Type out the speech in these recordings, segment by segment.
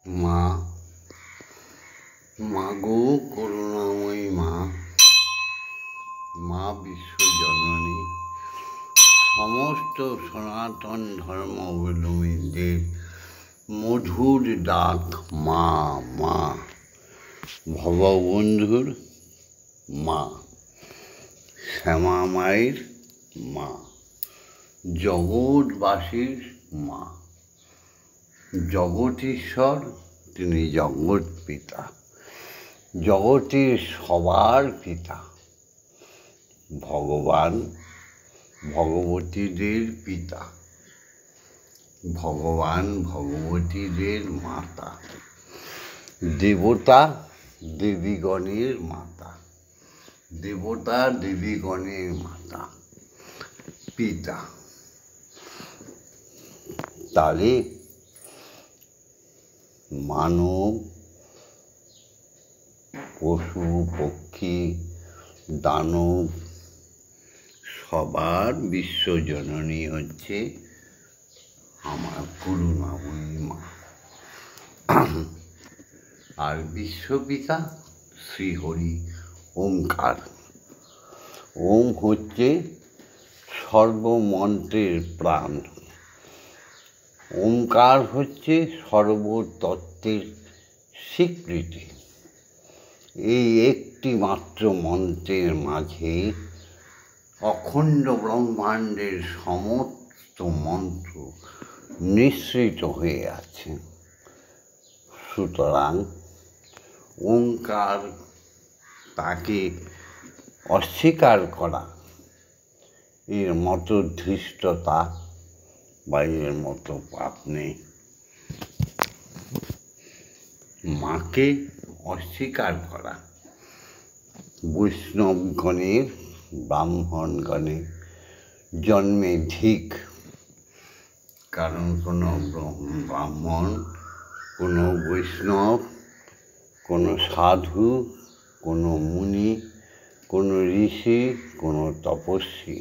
মা, মাগো করুণাময়ী মা, মা বিশ্বজননী, সমস্ত সনাতন ধর্মাবলম্বীদের মধুর ডাক মা। মা ভববন্ধুর মা, শ্যামা মায়ের মা, জগৎবাসীর মা, জগতীশ্বর, তিনি জগৎ পিতা, জগতের সবার পিতা, ভগবান ভগবতীদের পিতা, ভগবান ভগবতীদের মাতা, দেবতা দেবীগণের মাতা, দেবতা দেবীগণের মাতা, পিতা। তাহলে মানব, পশু পক্ষী দানব সবার বিশ্বজননী হচ্ছে আমার করুণাময়ী মা। আর বিশ্বপিতা শ্রীহরি ওঙ্কার। ওম হচ্ছে সর্বমন্ত্রের প্রাণ, ওঙ্কার হচ্ছে সর্বতত্ত্বের স্বীকৃতি। এই একটি মাত্র মন্ত্রের মাঝে অখণ্ড ব্রহ্মাণ্ডের সমস্ত মন্ত্র নিঃসৃত হয়ে আছে। সুতরাং ওঙ্কার তাকে অস্বীকার করা এর মতো ধৃষ্টতা বা এর মতো পাপ নেই। মাকে অস্বীকার করা বৈষ্ণবগণের, ব্রাহ্মণগণের জন্মে ঠিক। কারণ কোনো ব্রাহ্মণ, কোনো বৈষ্ণব, কোনো সাধু, কোনো মুনি, কোনো ঋষি, কোনো তপস্বী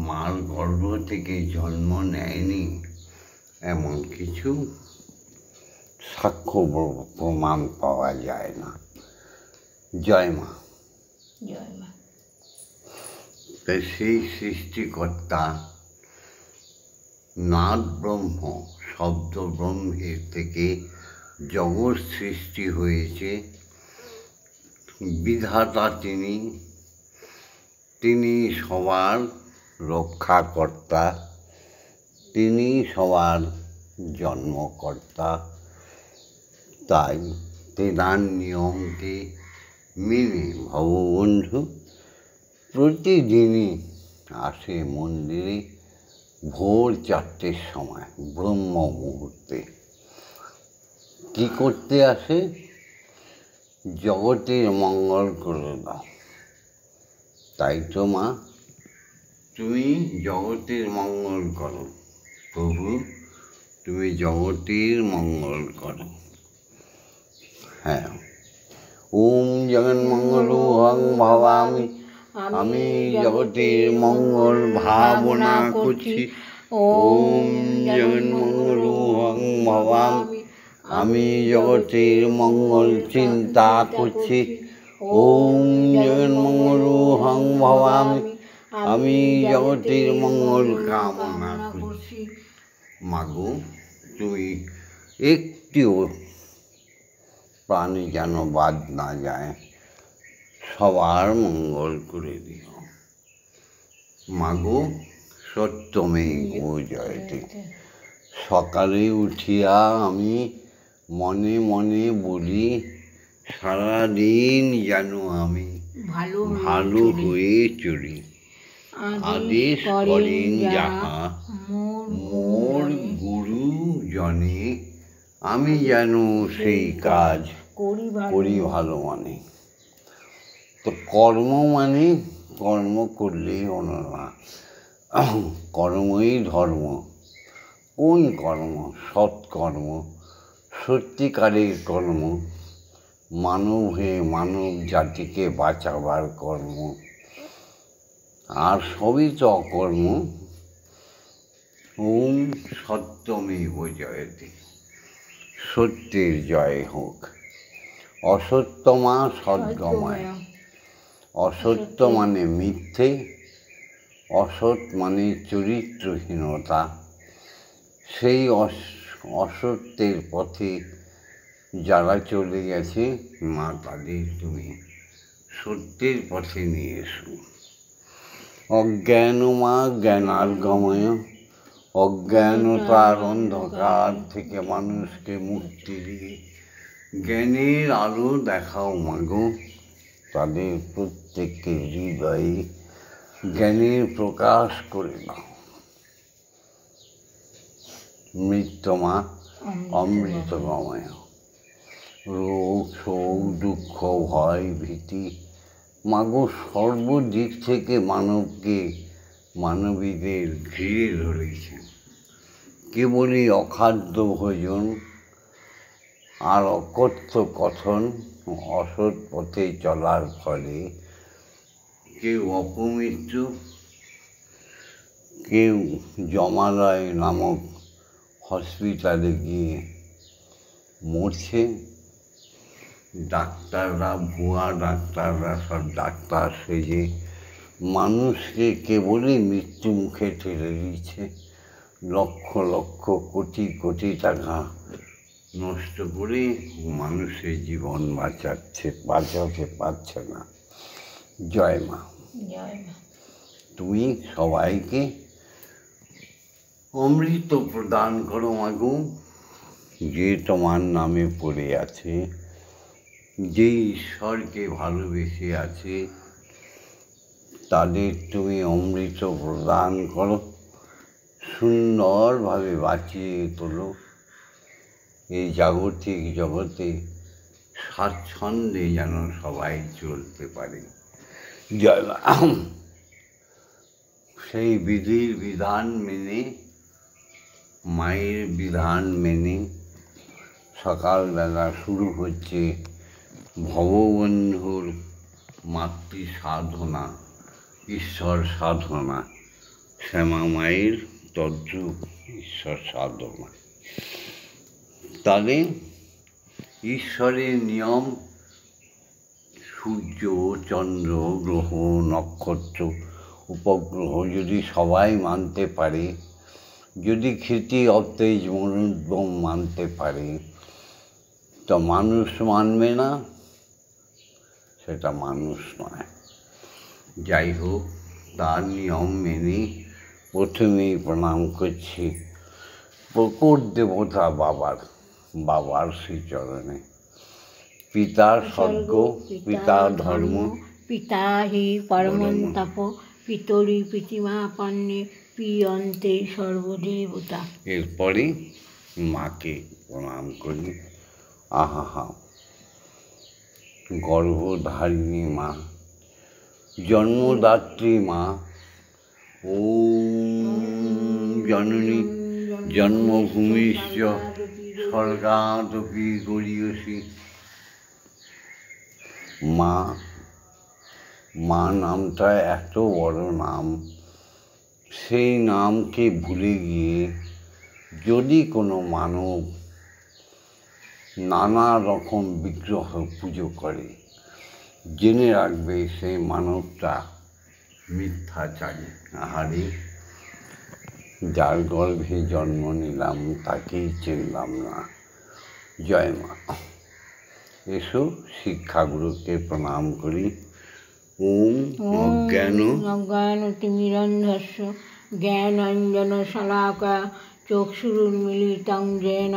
মার গর্ভ থেকে জন্ম নেয়নি এমন কিছু সাক্ষ্য প্রমাণ পাওয়া যায় না। জয় মা। জয় মা। তাই সেই সৃষ্টিকর্তা নাদ ব্রহ্ম, শব্দ ব্রহ্মের থেকে জগৎ সৃষ্টি হয়েছে। বিধাতা তিনি, তিনি সবার রক্ষাকর্তা, তিনি সবার জন্মকর্তা। তাই তেনার নিয়মকে মেনে ভববন্ধু প্রতিদিনই আসে মন্দিরে ভোর 4টের সময়, ব্রহ্ম মুহূর্তে। কী করতে আসে? জগতের মঙ্গল করে দাও। তাই তো মা, তুমি জগতের মঙ্গল করো প্রভু, তুমি জগতের মঙ্গল করো। হ্যাঁ, ওম জগন্মঙ্গল হং ভাবামি, আমি জগতের মঙ্গল ভাবনা করছি। ওম জগন্মঙ্গল হং ভাবামি, আমি জগতের মঙ্গল চিন্তা করছি। ওম জগন্মঙ্গল হং ভাবামি, আমি জগতের মঙ্গল কামনা করছি। মাগো, তুমি একটিও প্রাণী যেন বাদ না যায়, সবার মঙ্গল করে দিও। মাগো সত্যমেব জয়তে। সকালে উঠিয়া আমি মনে মনে বলি, সারাদিন যেন আমি ভালো হয়ে চলি। আদেশ করেন যাহা মোর গুরু জনে, আমি যেন সেই কাজ করি ভালো মানে। তো কর্ম মানে কর্ম করলেই হলো না, কর্মই ধর্ম। কোন কর্ম? সৎকর্ম, সত্যিকারের কর্ম, মানব হয়ে মানব জাতিকে বাঁচাবার কর্ম। আর সবই তো অকর্ম। ওম সত্যমেব জয়তে। সত্যের জয় হোক। অসত্যমা সদ্গময়। অসত্য মানে মিথ্যে, অসৎ মানে চরিত্রহীনতা। সেই অসত্যের পথে যারা চলে গেছে, মা তাদের তুমি সত্যের পথে নিয়ে এসো। অজ্ঞানমা জ্ঞানার্গময়। অজ্ঞানতার অন্ধকার থেকে মানুষকে মুক্তি দিয়ে জ্ঞানের আলো দেখাও মাগো। তাদের প্রত্যেকের হৃদয়ে জ্ঞানের প্রকাশ করে দাও। মৃত্যুমা অমৃতময়। রোগ শোক দুঃখ ভয় ভীতি মাগো সর্বদিক থেকে মানবীদের ঘিরে ধরেছে। কেবলই অখাদ্য ভোজন আর অকথ্য কথন, অসৎ পথে চলার ফলে কেউ অপমৃত্যু, কেউ যমালয় নামক হসপিটালে গিয়ে মরছে। ডাক্তাররা, ভুয়া ডাক্তাররা সব ডাক্তার সেজে মানুষকে কেবলই মৃত্যু মুখে ঠেলে দিচ্ছে। লক্ষ লক্ষ কোটি কোটি টাকা নষ্ট করে মানুষের জীবন বাঁচাতে পারছে না। জয় মা। তুমি সবাইকে অমৃত প্রদান করো মাগো। যে তোমার নামে পড়ে আছে, যে ঈশ্বরকে ভালোবেসে আছে, তাদের তুমি অমৃত প্রদান করো। সুন্দরভাবে বাঁচিয়ে তোলো। এই জাগতিক জগতে স্বাচ্ছন্দ্যে যেন সবাই চলতে পারে। জয় মা। সেই বিধির বিধান মেনে, মায়ের বিধান মেনে সকালবেলা শুরু হচ্ছে ভববন্ধুর মাতৃ সাধনা, ঈশ্বর সাধনা। শ্যামা মায়ের তদ্রূপ ঈশ্বর সাধনা। তাহলে ঈশ্বরের নিয়ম, সূর্য চন্দ্র গ্রহ নক্ষত্র উপগ্রহ যদি সবাই মানতে পারে, যদি ক্ষিতি অতেজ মরুদ্গম মানতে পারে, তো মানুষ মানবে না, সেটা মানুষ নয়। যাই হোক, তার নিয়ম মেনে প্রথমেই প্রণাম করছি প্রকট দেবতা বাবার শ্রীচরণে। পিতা স্বর্গ, পিতা ধর্ম, পিতা হি পরমং তপ, পিতরি প্রীতিমাপন্নে পিয়ন্তে সর্বদেবতা। এরপরে মাকে প্রণাম করি। আহা, গর্ভধারিণী মা, জন্মদাত্রী মা, ওম জননী জন্মভূমিশ্চ স্বর্গাদপি গরীয়সী। মা নামটা এত বড় নাম, সেই নামকে ভুলে গিয়ে যদি কোনো মানব নানা রকম বিগ্রহ পুজো করে, জেনে রাখবে সেই মানবটা মিথ্যাচারী। আহারে, যার গর্ভে জন্ম নিলাম তাকেই চিনলাম না। জয় মা। এসো শিক্ষাগুরুকে প্রণাম করি। ওম অজ্ঞানতিমিরন্ধস্য জ্ঞানাঞ্জনশলাকয়া চক্ষুरुन्मीलितं येन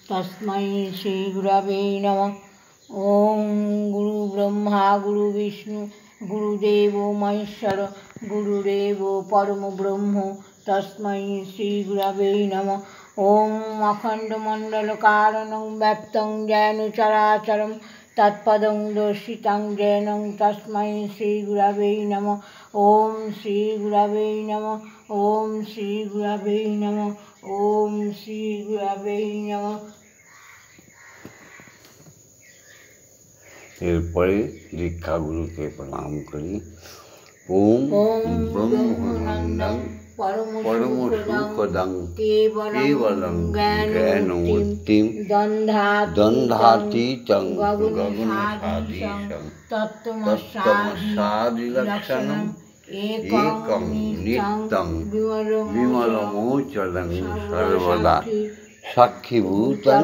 তস্मै শ্রীগুরবে নমঃ। ওম গুরু ব্রহ্মা গুরু বিষ্ণু গুরুদেব মহেশ্বর গুরুদেব পরমব্রহ্ম তস্मै শ্রীগুরবে নমঃ। ওম অখণ্ডমণ্ডলকারণং ব্যপ্तं येन চরাচরং তৎপদং দর্শিतं येन তস্मै শ্রীগুরবে নমঃ। ওম শ্রীগুরবে নমঃ। ওম শ্রীগুরবে নমঃ। ওম শ্রীগুরবে নমঃ। এরপরে দীক্ষাগুরুকে প্রণাম করি। ওম ব্রহ্মানন্দং परमसुखदं केवलं केवलं ज्ञानमूर्तिं द्वन्द्वातीतं गगनसादीशं गगनसादीशं तत्त्वमसादिलक्षणम् एकं नित्यं विमलमोचलं सर्वदा साक्षिभूतं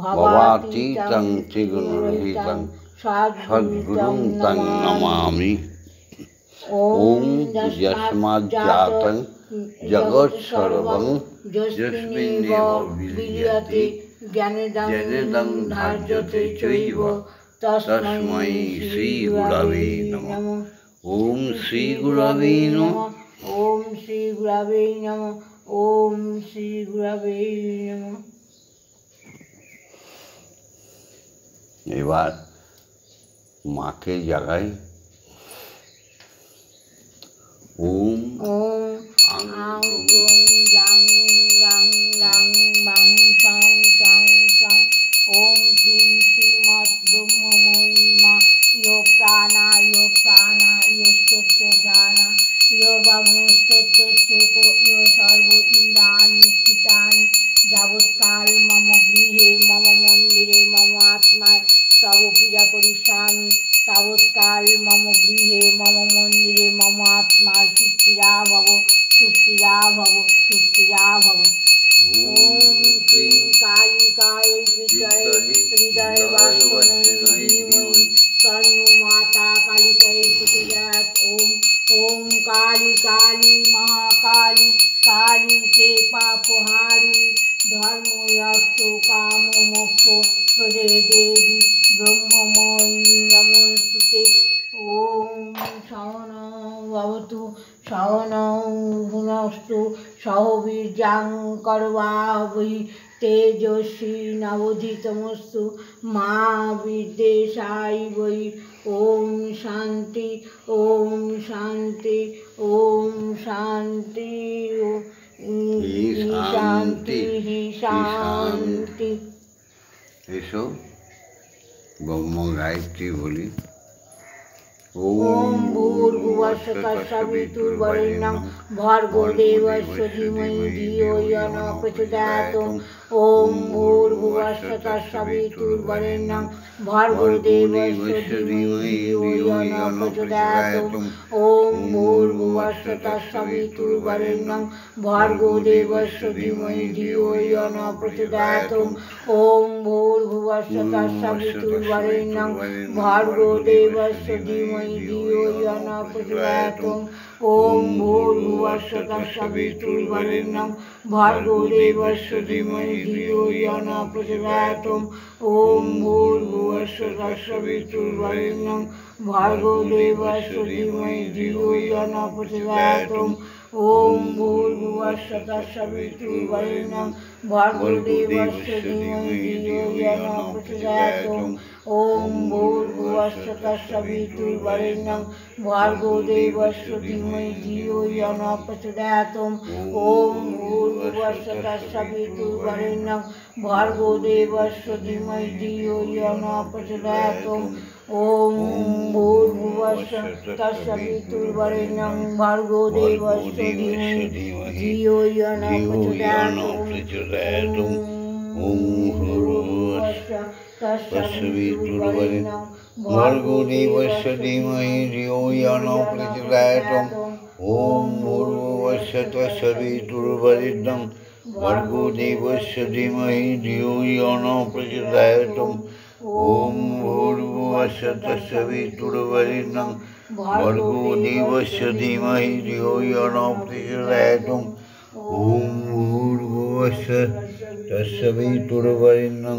भवातीतं त्रिगुणरहितं सद्गुरुं तं नमामि। ॐ यस्माज्जातं जगत्सर्वं यस्मिन्नेव विलीयते जनिदं धार्यते चैव तस्मै श्रीगुरवे नमः। ॐ श्रीगुरवे नमः। ॐ श्रीगुरवे नमः। ॐ श्रीगुरवे नमः। এবার মাকে জাগাই। ওম আং গুং জাং রাং রাং বাং সাং সাং সাং ওম ক্লিং শ্রীমৎ ব্রহ্মময়ী মা ইয় প্রাণা ইয় স্তোত্র ঘ্রাণা ইয় বাগ্নস্তোত্র স্তোক ইয় সর্ব ইন্দ্রাণি স্থিতানি যাবৎকাল মম গৃহে মম মন্দিরে মম আত্মায় তব পূজা করিষ্যামি তাবৎকাল মম গৃহে মম মন্দিরে মম আত্মা সুস্থিরা ভব সুস্থিরা ভব সুস্থিরা ভব। ওম ক্লীং কালিকায় বিদ্মহে হৃদয় বাষ্পময়ী ধীমহি তন্নো মাতা কালিকায় প্রচোদয়াৎ। ওম কালী কালী মহাকালী কালী কে পাপহারিণী ধর্ম অর্থ কাম মোক্ষ প্রদে দেবী ব্রহ্মময়ী নমস্তুতে। ওম সহনৌ ভবতু সহনৌ ভুনস্তু সহ বীর্যং করবাবহৈ তেজস্বী নবধীতমস্তু মা বিদ্বেষায়। ওম শান্তি ওম শান্তি ওম শান্তি শান্তি শান্তি। এসো ব্রহ্ম গায়ত্রী বলি। ওম ভূর্ভুবস্সুঃ তৎসবিতুর্বরেণ্যং ভর্গো দেবস্য ধীমহি ধিয়ো ইয়ো ন প্রচোদয়াৎ। ওম ভূর্ভুবস্সুঃ তৎসবিতুর্বরেণ্যং ভর্গো দেবস্য ধীমহি ধিয়ো ইয়ো ন প্রচোদয়াৎ। ওম ভূর্ভুবস্সুঃ তৎসবিতুর্বরেণ্যং ভর্গো দেবস্য ধীমহি ধিয়ো ইয়ো ন প্রচোদয়াৎ। ওম ভূর্ভুবস্সুঃ তৎসবিতুর্বরেণ্যং ভর্গো দেবস্য ধীমহি ধিয়ো ইয়ো ন প্রচোদয়াৎ। ওম ভূর্ভুবস্সুঃ তৎসবিতুর্বরেণ্যং ভর্গো দেবস্য ধীমহি ধিয়ো ইয়ো ন প্রচোদয়াৎ। ওম ভূর্ভুবস্সুঃ তৎসবিতুর্বরেণ্যং ভর্গো দেবস্য ধীমহি ধিয়ো ইয়ো ন প্রচোদয়াৎ। ওম ভূর্ভুবস্সুঃ তৎসবিতুর্বরেণ্যং ভর্গো দেবস্য ধীমহি ধিয়ো ইয়ো ন প্রচোদয়াৎ। ওম ভূর্ভুবস্সুঃ তৎসবিতুর্বরেণ্যং ভর্গো দেবস্য ধীমহি ধিয়ো ইয়ো ন প্রচোদয়াৎ। ওম ভূর্ভুবস্সুঃ তৎসবিতুর্বরেণ্যং ভর্গো দেবস্য ধীমহি ধিয়ো ইয়ো ন প্রচোদয়াৎ। ওম ভূর্ভুবস্সুঃ তৎসবিতুর্বরেণ্যং ভর্গো দেবস্য ধীমহি ধিয়ো ইয়ো ন প্রচোদয়াৎ। ওম ভূর্ভুবস্সুঃ তৎসবিতুর্বরেণ্যং ভর্গো দেবস্য ধীমহি ধিয়ো ইয়ো ন প্রচোদয়াৎ। ওম ভূর্ভুবস্সুঃ তৎসবিতুর্বরেণ্যং ভর্গো দেবস্য ধীমহি ধিয়ো ইয়ো ন প্রচোদয়াৎ। ওম ভূর্ভুবস্সুঃ তৎসবিতুর্বরেণ্যং ভর্গো দেবস্য ধীমহি ধিয়ো ইয়ো ন প্রচোদয়াৎ। ওম ভূর্ভুবস্সুঃ তৎসবিতুর্বরেণ্যং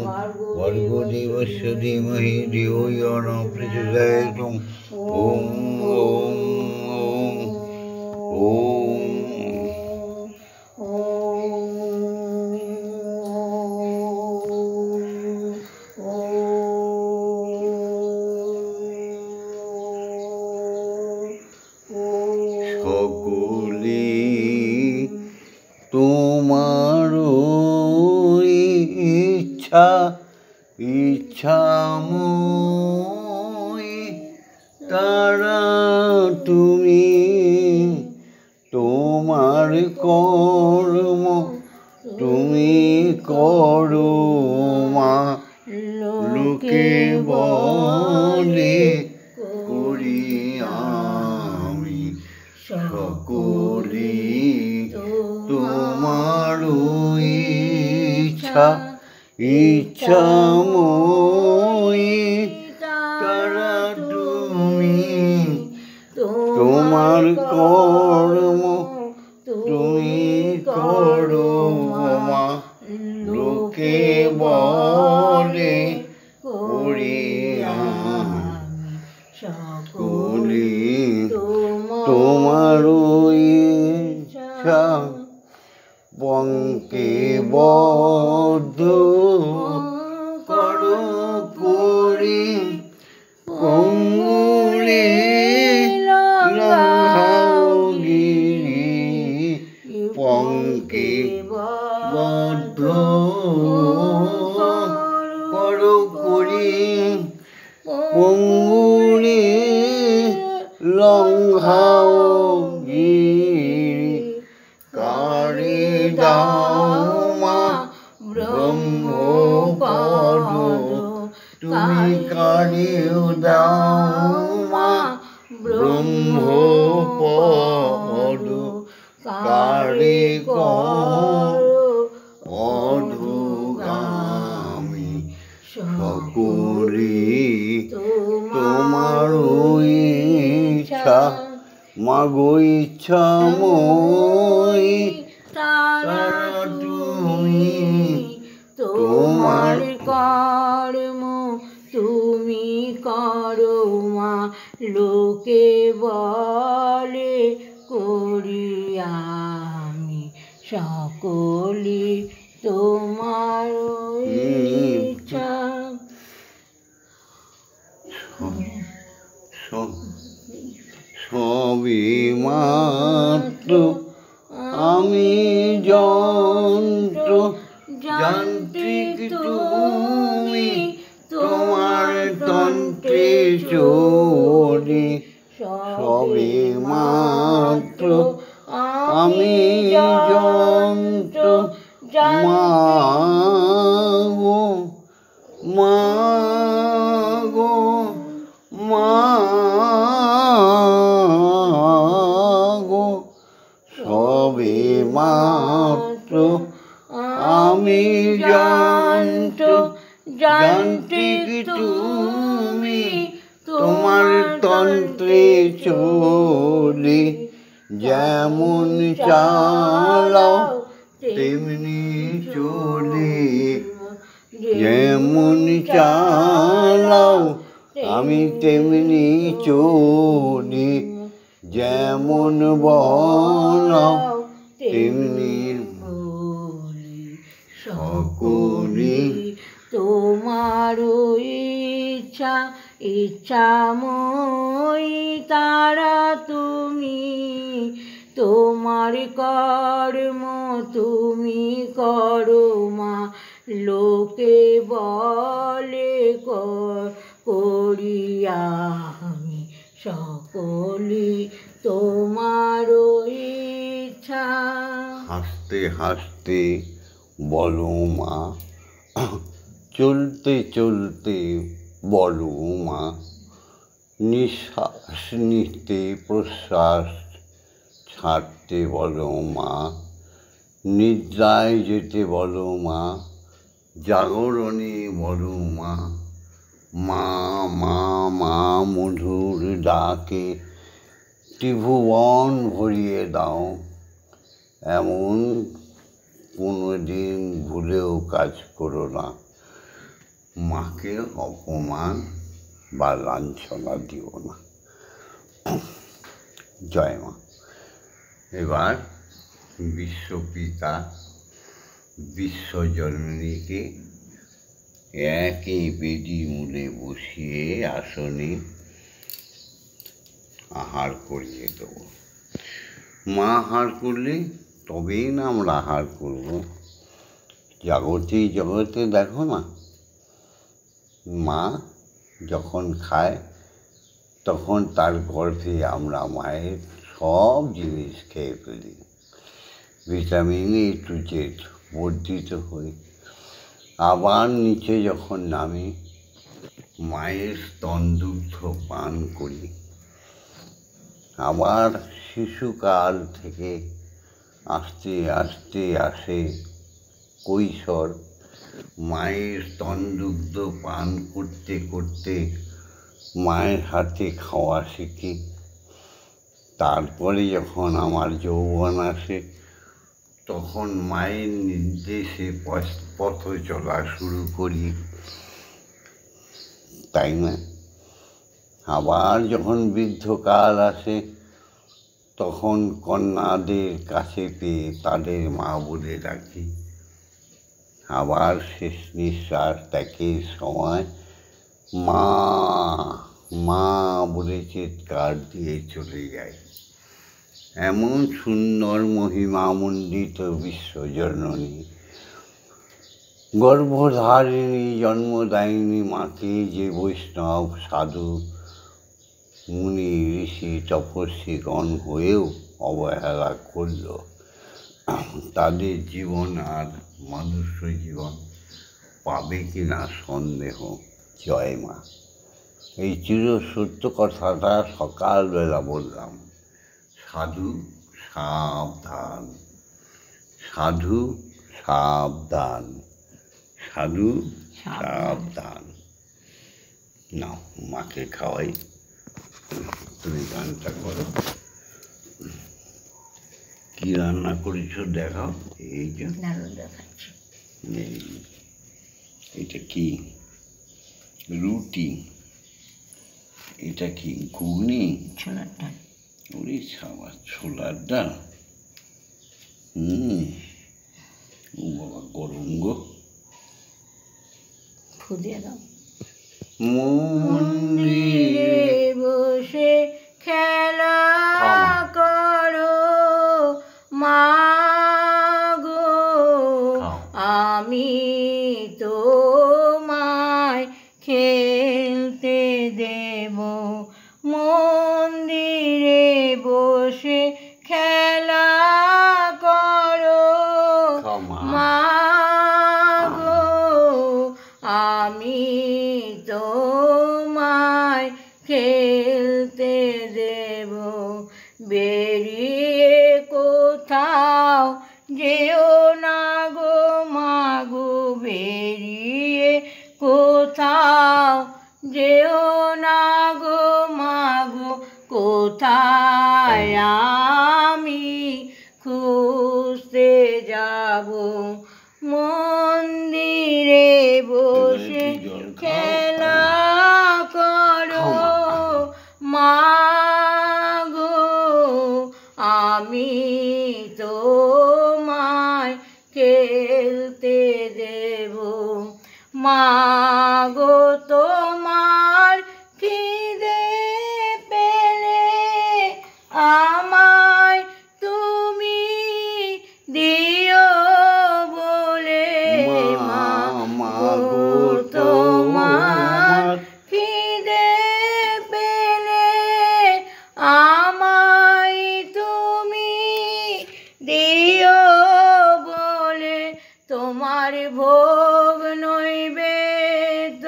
ভর্গো দেবস্য ধীমহি ধিয়ো ইয়ো ন প্রচোদয়াৎ। ওম ওম ওম সকলে তোমার ইচ্ছা ইচ্ছাময় তারা তুমি তোমার তোমার কর্ম তুমি করো মা, লোকে বলে করি আমি সকলি তোমার ইচ্ছা, ইচ্ছাময়ী তারা তুমি, তোমার কর্ম তুমি করো মা, লোকে বলে করি আমি সকলি তোমার ইচ্ছা, পঙ্কে বদ্ধ করো করি, পঙ্গুরে লঙ্ঘাও গিরি, পঙ্কে বদ্ধ করো করি, পঙ্গুরে লঙ্ঘাও গিরি, কারে দাও মা ব্রহ্মপদ, তুমি কারেও দাও মা ব্রহ্মপদ, কারে করো অধোগামী সকলি তোমার ইচ্ছা, মাগো ইচ্ছাময়ী তারা তুমি, তোমার কর্ম তুমি করো মা, লোকে বলে করি আমি সকলি তোমার ইচ্ছা। সবই মাত্র আমি যন্ত্র, যান্ত্রিক তুমি, তোমার তন্ত্রে চলি, সবই মাত্র আমি যন্ত্র, মাগো মাগো মাগো, সবে মাত্র আমি যন্ত্র, যান্ত্রিক তুমি, তোমার তন্ত্রে চলি, যেমন চালাও তেমনি চলি, যেমন চালাও আমি তেমনি চলি, যেমন বলাও তেমনি সকলি তোমার ইচ্ছা, ইচ্ছাময়ী তারা তুমি, তোমার কর্ম তুমি করো মা, লোকে বলে করি আমি সকলি তোমার ইচ্ছা। হাসতে হাসতে বলো মা, চলতে চলতে বলো মা, নিঃশ্বাস নিতে প্রশ্বাস ছাড়তে বলো মা, নিদ্রায় যেতে বলো মা, জাগরণে বলো মা, মা মা মা মধুর ডাকে ত্রিভুবন ভরিয়ে দাও, এমন কোনো দিন ভুলেও কাজ করো না, মাকে অপমান বা লাঞ্ছনা দিও না। জয় মা। এবার বিশ্বপিতা বিশ্বজননীকে একই বেদি মূলে বসিয়ে আসনে আহার করিয়ে দেব। মা আহার করলে তবেই না আমরা আহার করব। জগতে দেখো না, মা যখন খায় তখন তার গর্ভে আমরা মায়ের সব জিনিস খেয়ে ফেলি। ভিটামিন A to Z বর্ধিত হই। আবার নিচে যখন নামি মায়ের স্তনদুগ্ধ পান করি। আবার শিশুকাল থেকে আস্তে আস্তে আসে কৈশোর। মায়ের স্তনদুগ্ধ পান করতে করতে মায়ের হাতে খাওয়া শিখি। তারপরে যখন আমার যৌবন আসে তখন মায়ের নির্দেশে পথ চলা শুরু করি, তাই না? আবার যখন বৃদ্ধকাল আসে তখন কন্যাদের কাছে পেয়ে তাদের মা বলে ডাকি। আবার শেষ নিঃশ্বাস ত্যাগের সময় মা মা বলে চিৎকার দিয়ে চলে যায়। এমন সুন্দর মহিমামণ্ডিত বিশ্বজননী গর্ভধারিণী জন্মদায়িনী মাকে যে বৈষ্ণব সাধু মুনি ঋষি তপস্বীগণ হয়েও অবহেলা করল, তাদের জীবন আর মনুষ্য জীবন পাবে কিনা সন্দেহ। জয় মা। এই চিরসত্য কথাটা সকালবেলা বললাম। সাধু সাবধান, সাধু সাবধান, সাধু সাবধান। নাও মাকে খাওয়াই, তুমি গানটা করো। কি রান্না করেছো দেখাও। এইটা দেখাচ্ছি। এটা কি রুটি? এটা কি ঘুগনি? ছোলার ডাল। ওরে সাবা, ছোলার ডাল। ও বাবা, গরম গো। ফু দিয়ে দাও। মন্দিরে বসে খেলা করো মাগো, আমি তোমায় খেলতে দেব। মন্দিরে বসে খেলা করো মাগো, আমি তোমায় খেলতে দেব। বেরিয়ে কোথাও যেও না গো মাগো, বেরিয়ে কোথাও যেও না গো মাগো, কোথায় আমি খুঁজতে যাব। মন্দিরে বসে খেলা করো মাগো, আমি তোমায় খেলতে দেব। মাগো তোমার খিদে পেলে আমায় তুমি দিও বলে। মাগো তোমার খিদে পেলে আমায় তুমি দিও বলে। তোমার ভোগ নৈবেদ্য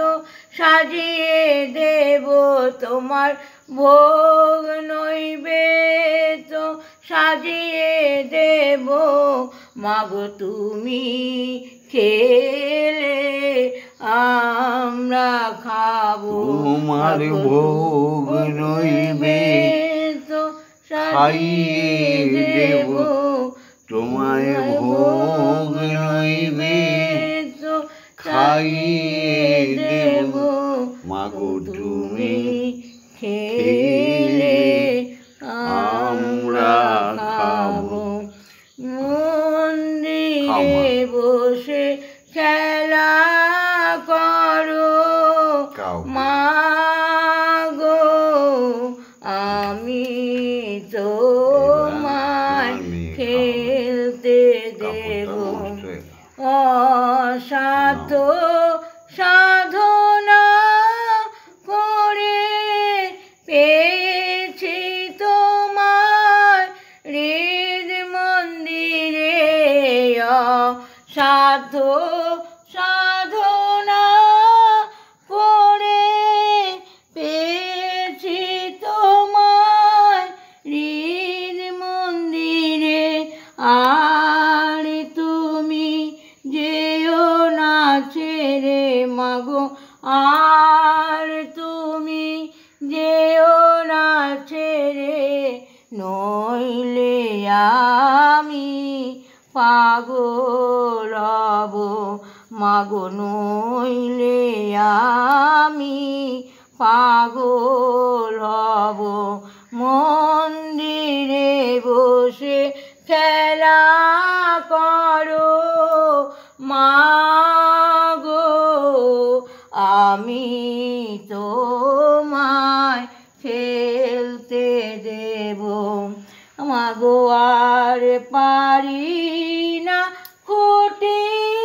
সাজিয়ে দেব, তোমার ভোগ নৈবেদ্য সাজিয়ে দেব। মাগো তুমি খেলে আমরা খাবো। তোমার ভোগ নৈবেদ্য খাইয়ে দেব, তোমায় ভোগ নৈবেদ্য খাইয়ে দেব। মাগো তুমি খেলে আমরা খাবো। মন্দিরে বসে খেলা করো মাগো, আমি তোমায় খেলতে দেব। অসাধ্য সাধনা করে পেয়েছি তোমার হৃদ মন্দিরে। গো আর তুমি যেও না ছেড়ে, নইলে আমি পাগল হব মাগো, নইলে আমি পাগল হব। মন্দিরে বসে খেলা করো মাগো, আমি তোমায় খেলতে দেব মাগো। আর পারি না খুঁটিনাটি,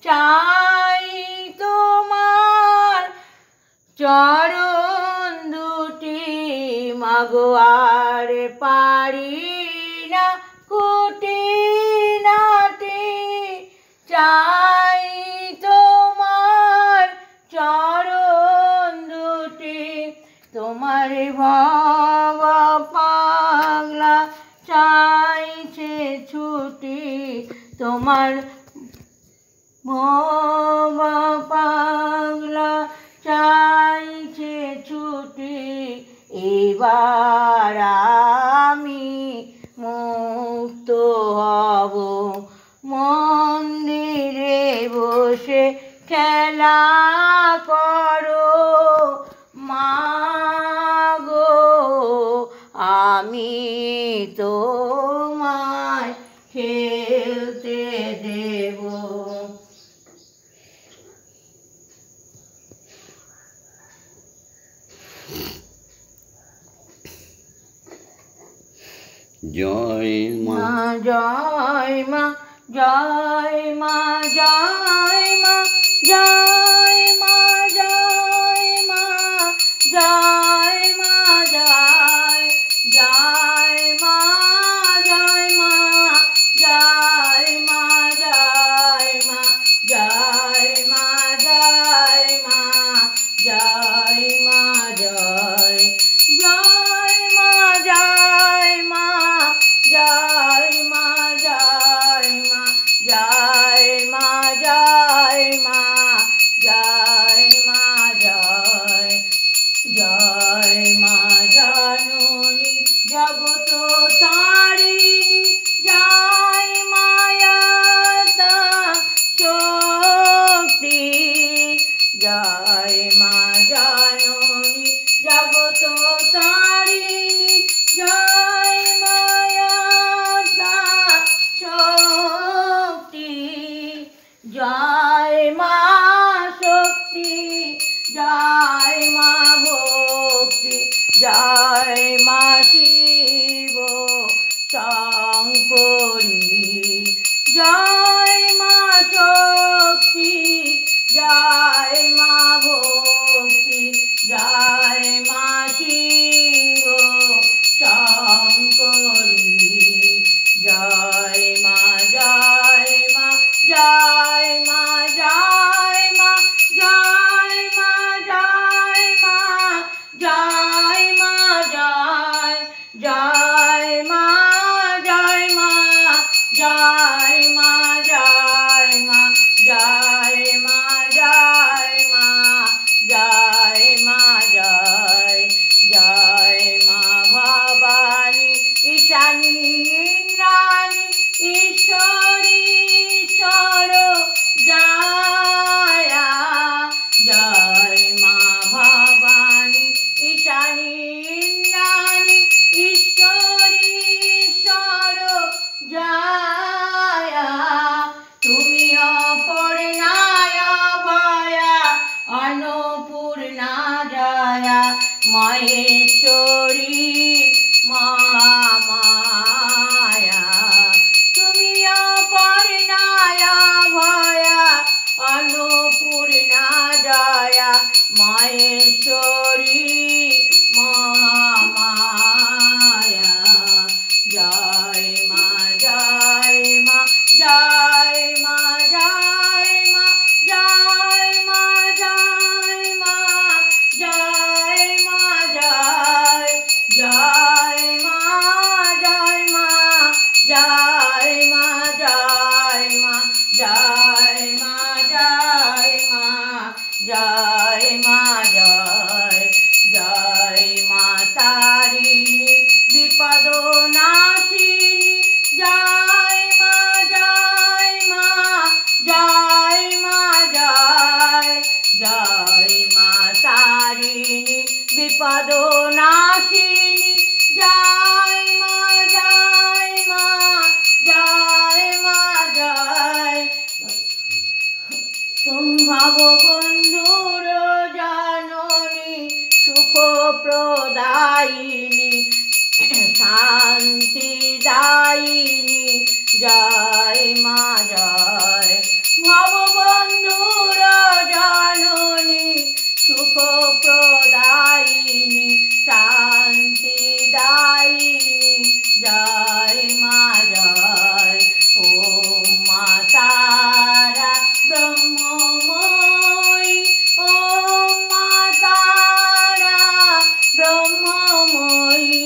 চাই তোমার চরণ দুটি মাগো। আর পারি না খুঁটিনাটি, চাই তোমার চরণ দুটি। তোমার ভব পাগলা চাইছে ছুটি, তোমার ভব পাগলা চাইছে ছুটি। এবার আমি মুক্ত হব, মন্দিরে বসে খেলা করো মাগো, আমি তোমায় খেলতে দেব। জয় মা জয় মা, জয় মা, জয় মা, জয় মা, জয় মা, জয় মা, জয় জয় মা, জয় মা, জয় মা, জয় মা, জয় মা, জয় মা, জয় মা, জয় জয় মা, জয় মা, জয় মা, জয় মা, জয় মা, জয় মা, জয় মা, জয় জয় মা জননী জগত তারিণী, জয় মায়াতা শক্তি, জয় মা জননী জগত তারিণী, জয় মায়াতা শক্তি, জয় মা শক্তি, জয় মা ভক্তি, জয় মা শিব শঙ্করী, জয় মা শক্তি, জয় মা ভক্তি, জয় মা শিব শঙ্করী, জয় মা, জয় মা, জয় মা, জয় মা, জয় মা, জয় মা, জয় মা, জয় জয় মা, জয় মা, জয় মা, জয় মা, জয় মা, জয় মা, জয় মা, জয় জয় মা ভবানী ঈশানী ইন্দ্রাণী ঈশ্বরী ঈশ্বর জয়া, জয় মা ভবানী ঈশানী ইন্দ্রাণী ঈশ্বরী ঈশ্বর জয়া। তুমি অপর্ণায় ভয়া অন্নপূর্ণা জয়া, মহেশ্বরী মহামায়া। তুমি অপর্ণায় ভয়া অন্নপূর্ণা জয়া, মহেশ্বরী মহামায়া। জয় মা, জয় মা, জয় মা, জয় মা, জয় মা, জয় মা, জয় মা, জয় জয় মা, জয় মা, জয় মা, জয় মা, জয় জয় মা জয় জয় মা তারিণী বিপদ নাশিনী জয় মা জয় মা জয় মা জয় জয় মা তারিণী বিপদ নাশিনী জয় মা জয় মা জয় মা জয় সম্ভব বন্ধুর জননী সুখ প্রদায়িনী শান্তি দায়িনী জয় মা জয় ভব বন্ধুর জননী সুখ প্রদায়িনী শান্তি দায়িনী জয় মা জয় ওম মা তারা ব্রহ্মময়ী ওম মা তারা ব্রহ্মময়ী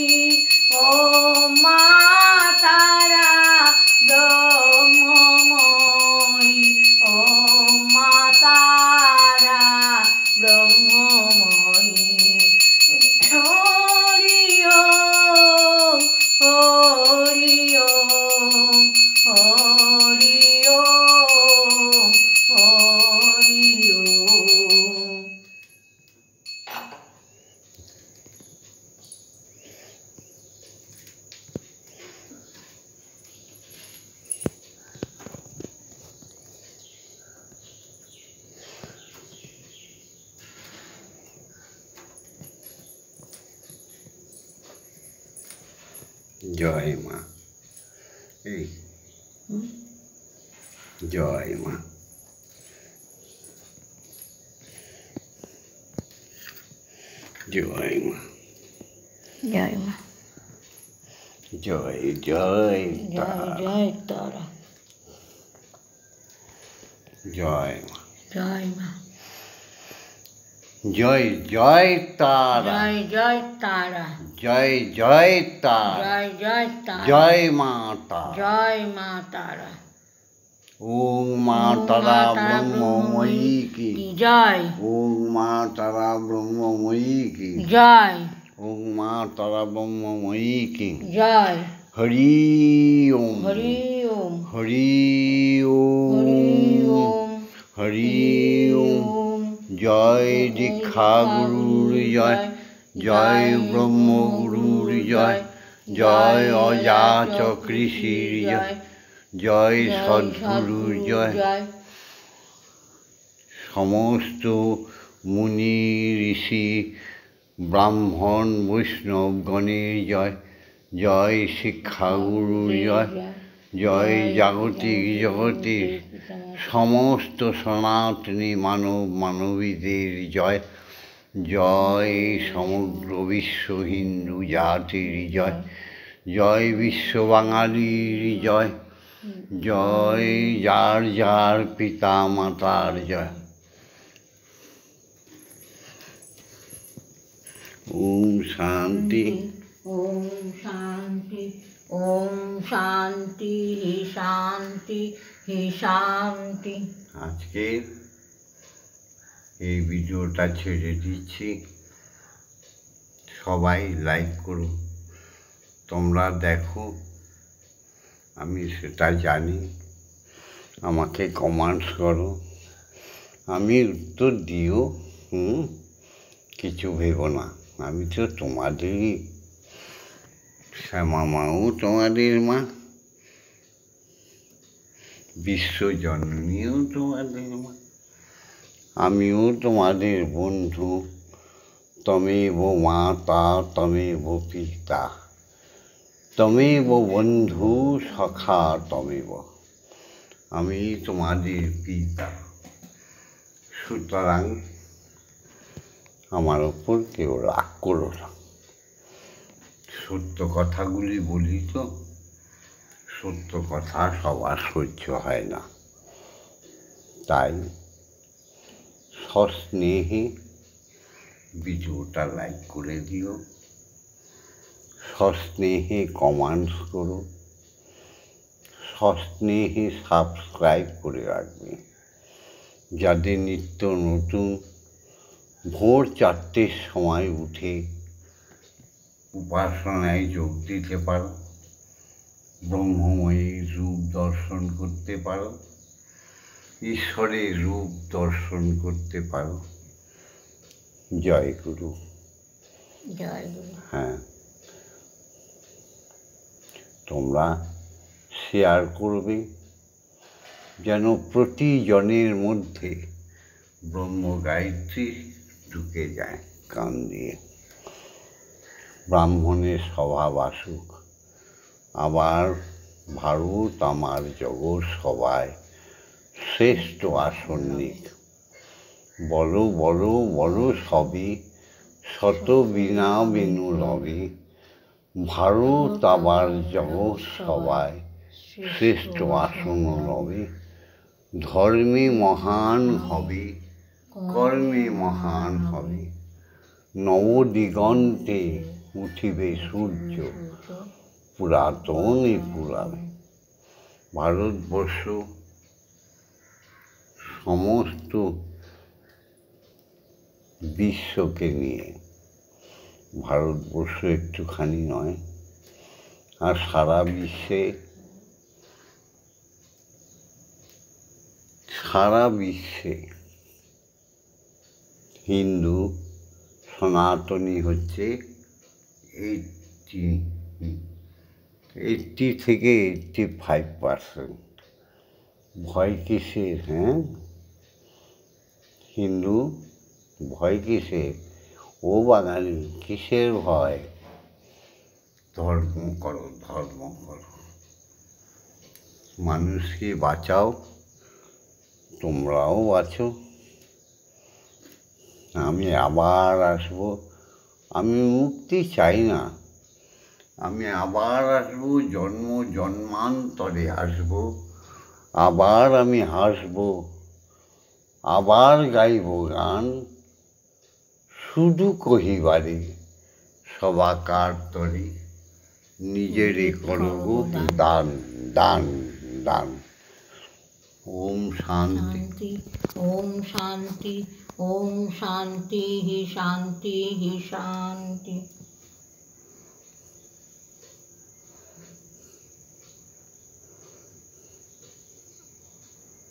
ওম মা তারা ব্রহ্মময়ী ওম মা তারা ব্রহ্মময়ী হরি ওম হরি ওম হরি ওম হরি ওম। জয় মা এই জয় মা জয় মা জয় মা জয় জয় জয় জয় তারা জয় মা জয় মা জয় জয় তারা জয় জয় তারা জয় জয় তারা জয় জয় তারা জয় মা তারা জয় মা তারা ওম মা তারা ব্রহ্মময়ী কি জয় ওম মা তারা ব্রহ্মময়ী কি জয় ওম মা তারা ব্রহ্মময়ী কি জয় হরি ওম হরি ওম হরি হরি ওম ওম হরি ওম জয় দীক্ষা গুরুর জয় জয় ব্রহ্মগুরুর জয় জয় অজাত কৃষির জয় জয় সদ্গুরুর জয় সমস্ত মুনি ঋষি ব্রাহ্মণ বৈষ্ণবগণের জয় জয় শিক্ষাগুরুর জয় জয় জাগতিক জগতের সমস্ত সনাতনী মানব মানবীদের জয় জয় সমগ্র বিশ্ব হিন্দু জাতির জয় জয় বিশ্ব বাঙালির জয় জয় যার যার পিতা মাতার জয় ওম শান্তি ওম শান্তি ওম শান্তি হি শান্তি হি শান্তি। আজকে এই ভিডিওটা ছেড়ে দিচ্ছি, সবাই লাইক করো, তোমরা দেখো, আমি সেটা জানি, আমাকে কমেন্টস করো, আমি উত্তর দিও, কিছু ভেবো না, আমি তো তোমাদেরই শ্যামা মাও তোমাদের মা, বিশ্বজননীও তোমাদের মা, আমিও তোমাদের বন্ধু, তমেব মাতা তমেব পিতা তমেব বন্ধু সখা তমেব, আমি তোমাদের পিতা। সুতরাং আমার ওপর কেউ রাগ করো না, সত্য কথাগুলি বলি তো, সত্য কথা সবার সহ্য হয় না, তাই সস্নেহে ভিডিওটা লাইক করে দিও, সস্নেহে কমেন্টস করো, সস্নেহে সাবস্ক্রাইব করে রাখবে, যাতে নিত্য নতুন ভোর 4টের সময় উঠে উপাসনায় যোগ দিতে পারো, ব্রহ্মময়ীর রূপ দর্শন করতে পারো, ঈশ্বরের রূপ দর্শন করতে পারো। জয় গুরু। জয় গুরু। হ্যাঁ, তোমরা শেয়ার করবে যেন প্রতিজনের মধ্যে ব্রহ্ম গায়ত্রী ঢুকে যায় কান দিয়ে। ব্রাহ্মণের স্বভাব আসুক, আবার ভারত আমার জগৎ সবাই শ্রেষ্ঠ আসন্নিক। বলো বলো বলো সবই, শত বিনা বিনু রবি। ভারত আবার জগৎ সবাই শ্রেষ্ঠ আসন রবি। ধর্মে মহান হবে, কর্মে মহান হবে। নবদিগন্তে উঠিবে সূর্য, পুরাতনে পুরাবে। ভারতবর্ষ সমস্ত বিশ্বকে নিয়ে, ভারতবর্ষ একটুখানি নয়। আর সারা বিশ্বে হিন্দু সনাতনী হচ্ছে 80 থেকে 85%। ভয় কিসের? হ্যাঁ, হিন্দু ভয় কিসের? ও বাঙালি কিসের ভয়? ধর্ম করো, ধর্ম করো, মানুষকে বাঁচাও, তোমরাও বাঁচো। আমি আবার আসবো, আমি মুক্তি চাই না, আমি আবার আসবো, জন্ম জন্মান্তরে আসবো, আবার আমি হাসবো, আবার গাইব গান, শুধু কহিবারে সবাকার তরে নিজেরে করব দান দান দান। ওম শান্তি। ওম শান্তি। ওম শান্তি শান্তি শান্তি।